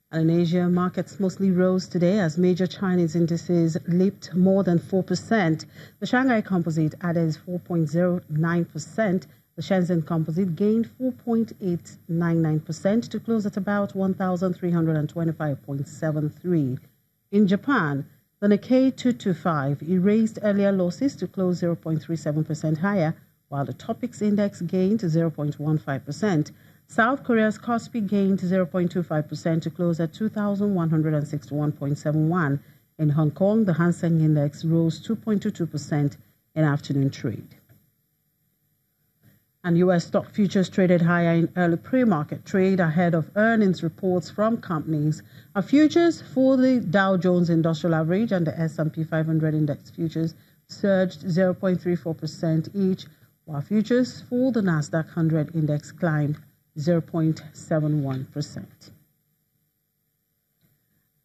And in Asia, markets mostly rose today as major Chinese indices leaped more than 4%. The Shanghai Composite added 4.09%. The Shenzhen Composite gained 4.899% to close at about 1,325.73. In Japan, the Nikkei 225 erased earlier losses to close 0.37% higher, while the Topix Index gained 0.15%. South Korea's Kospi gained 0.25% to close at 2,161.71. In Hong Kong, the Hang Seng Index rose 2.22% in afternoon trade. And U.S. stock futures traded higher in early pre-market trade ahead of earnings reports from companies. Our futures for the Dow Jones Industrial Average and the S&P 500 Index futures surged 0.34% each, while futures for the Nasdaq 100 Index climbed 0.71%.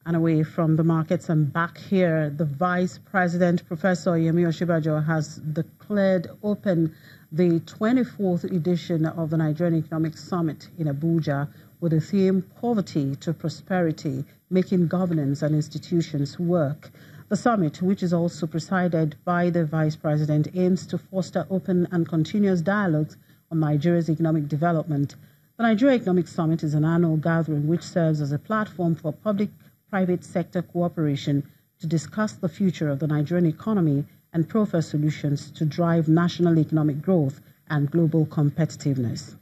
And away from the markets and back here, the Vice President, Professor Yemi Osinbajo, has declared open the 24th edition of the Nigerian Economic Summit in Abuja with the theme Poverty to Prosperity, Making Governance and Institutions Work. The summit, which is also presided by the Vice President, aims to foster open and continuous dialogues on Nigeria's economic development. The Nigeria Economic Summit is an annual gathering which serves as a platform for public-private sector cooperation to discuss the future of the Nigerian economy and proffer solutions to drive national economic growth and global competitiveness.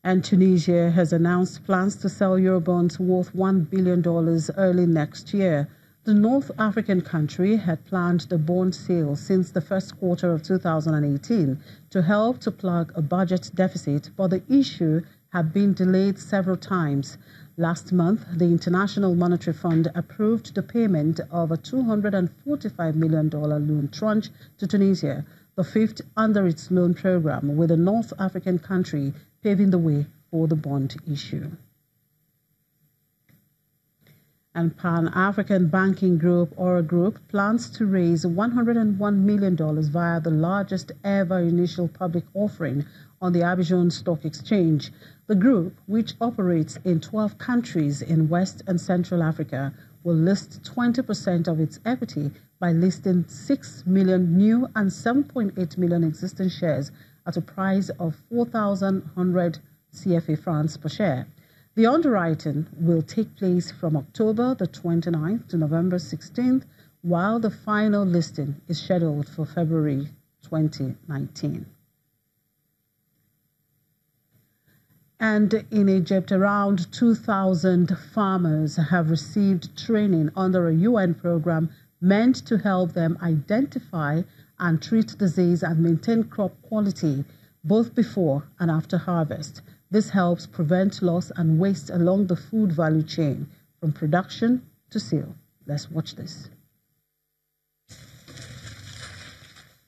And Tunisia has announced plans to sell Eurobonds worth $1 billion early next year. The North African country had planned the bond sale since the first quarter of 2018 to help to plug a budget deficit, but the issue had been delayed several times. Last month, the International Monetary Fund approved the payment of a $245 million loan tranche to Tunisia, the fifth under its loan program, with the North African country paving the way for the bond issue. And Pan-African Banking Group, or Group, plans to raise $101 million via the largest ever initial public offering on the Abidjan Stock Exchange. The group, which operates in 12 countries in West and Central Africa, will list 20% of its equity by listing 6 million new and 7.8 million existing shares at a price of 4,100 CFA francs per share. The underwriting will take place from October the 29th to November 16th, while the final listing is scheduled for February 2019. And in Egypt, around 2,000 farmers have received training under a UN program meant to help them identify and treat disease and maintain crop quality both before and after harvest. This helps prevent loss and waste along the food value chain from production to sale. Let's watch this.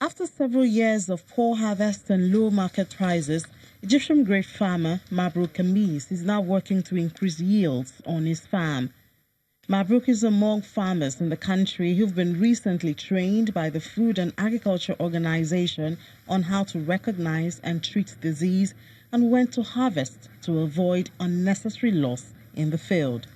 After several years of poor harvest and low market prices, Egyptian grape farmer Mabruk Kamis is now working to increase yields on his farm. Mabruk is among farmers in the country who've been recently trained by the Food and Agriculture Organization on how to recognize and treat disease and when to harvest to avoid unnecessary loss in the field.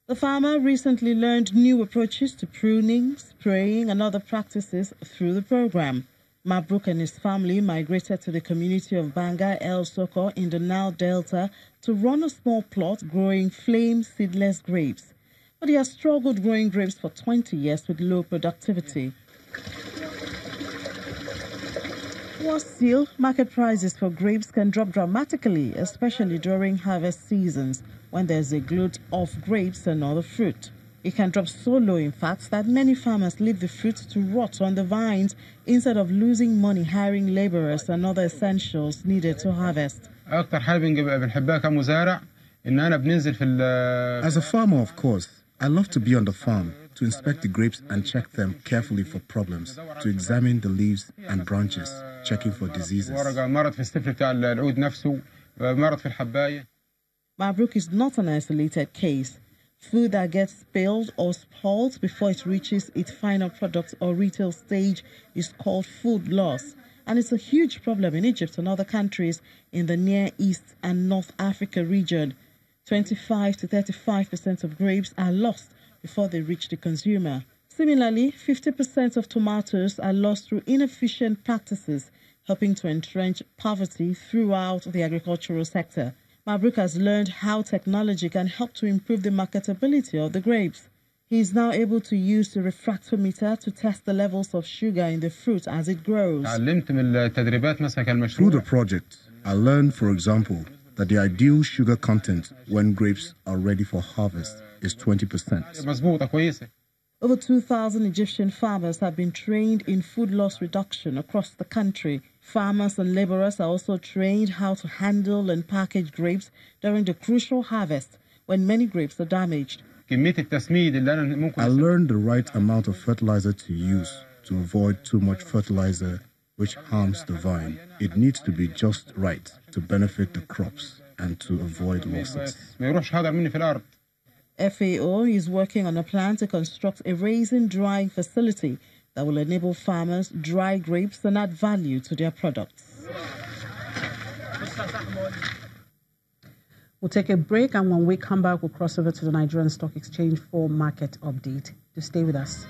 The farmer recently learned new approaches to pruning, spraying, and other practices through the program. Mabruk and his family migrated to the community of Banga El Soko in the Nile Delta to run a small plot growing flame seedless grapes. But he has struggled growing grapes for 20 years with low productivity. Worse still, market prices for grapes can drop dramatically, especially during harvest seasons when there's a glut of grapes and other fruit. It can drop so low, in fact, that many farmers leave the fruit to rot on the vines instead of losing money hiring laborers and other essentials needed to harvest. As a farmer, of course, I love to be on the farm, to inspect the grapes and check them carefully for problems, to examine the leaves and branches, checking for diseases. Mabruk is not an isolated case. Food that gets spilled or spoiled before it reaches its final product or retail stage is called food loss. and it's a huge problem in Egypt and other countries in the Near East and North Africa region. 25 to 35% of grapes are lost before they reach the consumer. Similarly, 50% of tomatoes are lost through inefficient practices, helping to entrench poverty throughout the agricultural sector. Mabruk has learned how technology can help to improve the marketability of the grapes. He is now able to use the refractometer to test the levels of sugar in the fruit as it grows. Through the project, I learned, for example, that the ideal sugar content when grapes are ready for harvest is 20%. Over 2,000 Egyptian farmers have been trained in food loss reduction across the country. Farmers and laborers are also trained how to handle and package grapes during the crucial harvest when many grapes are damaged. I learned the right amount of fertilizer to use to avoid too much fertilizer, which harms the vine. It needs to be just right to benefit the crops and to avoid losses. FAO is working on a plan to construct a raisin drying facility that will enable farmers dry grapes and add value to their products. We'll take a break, and when we come back, we'll cross over to the Nigerian Stock Exchange for market update. To stay with us.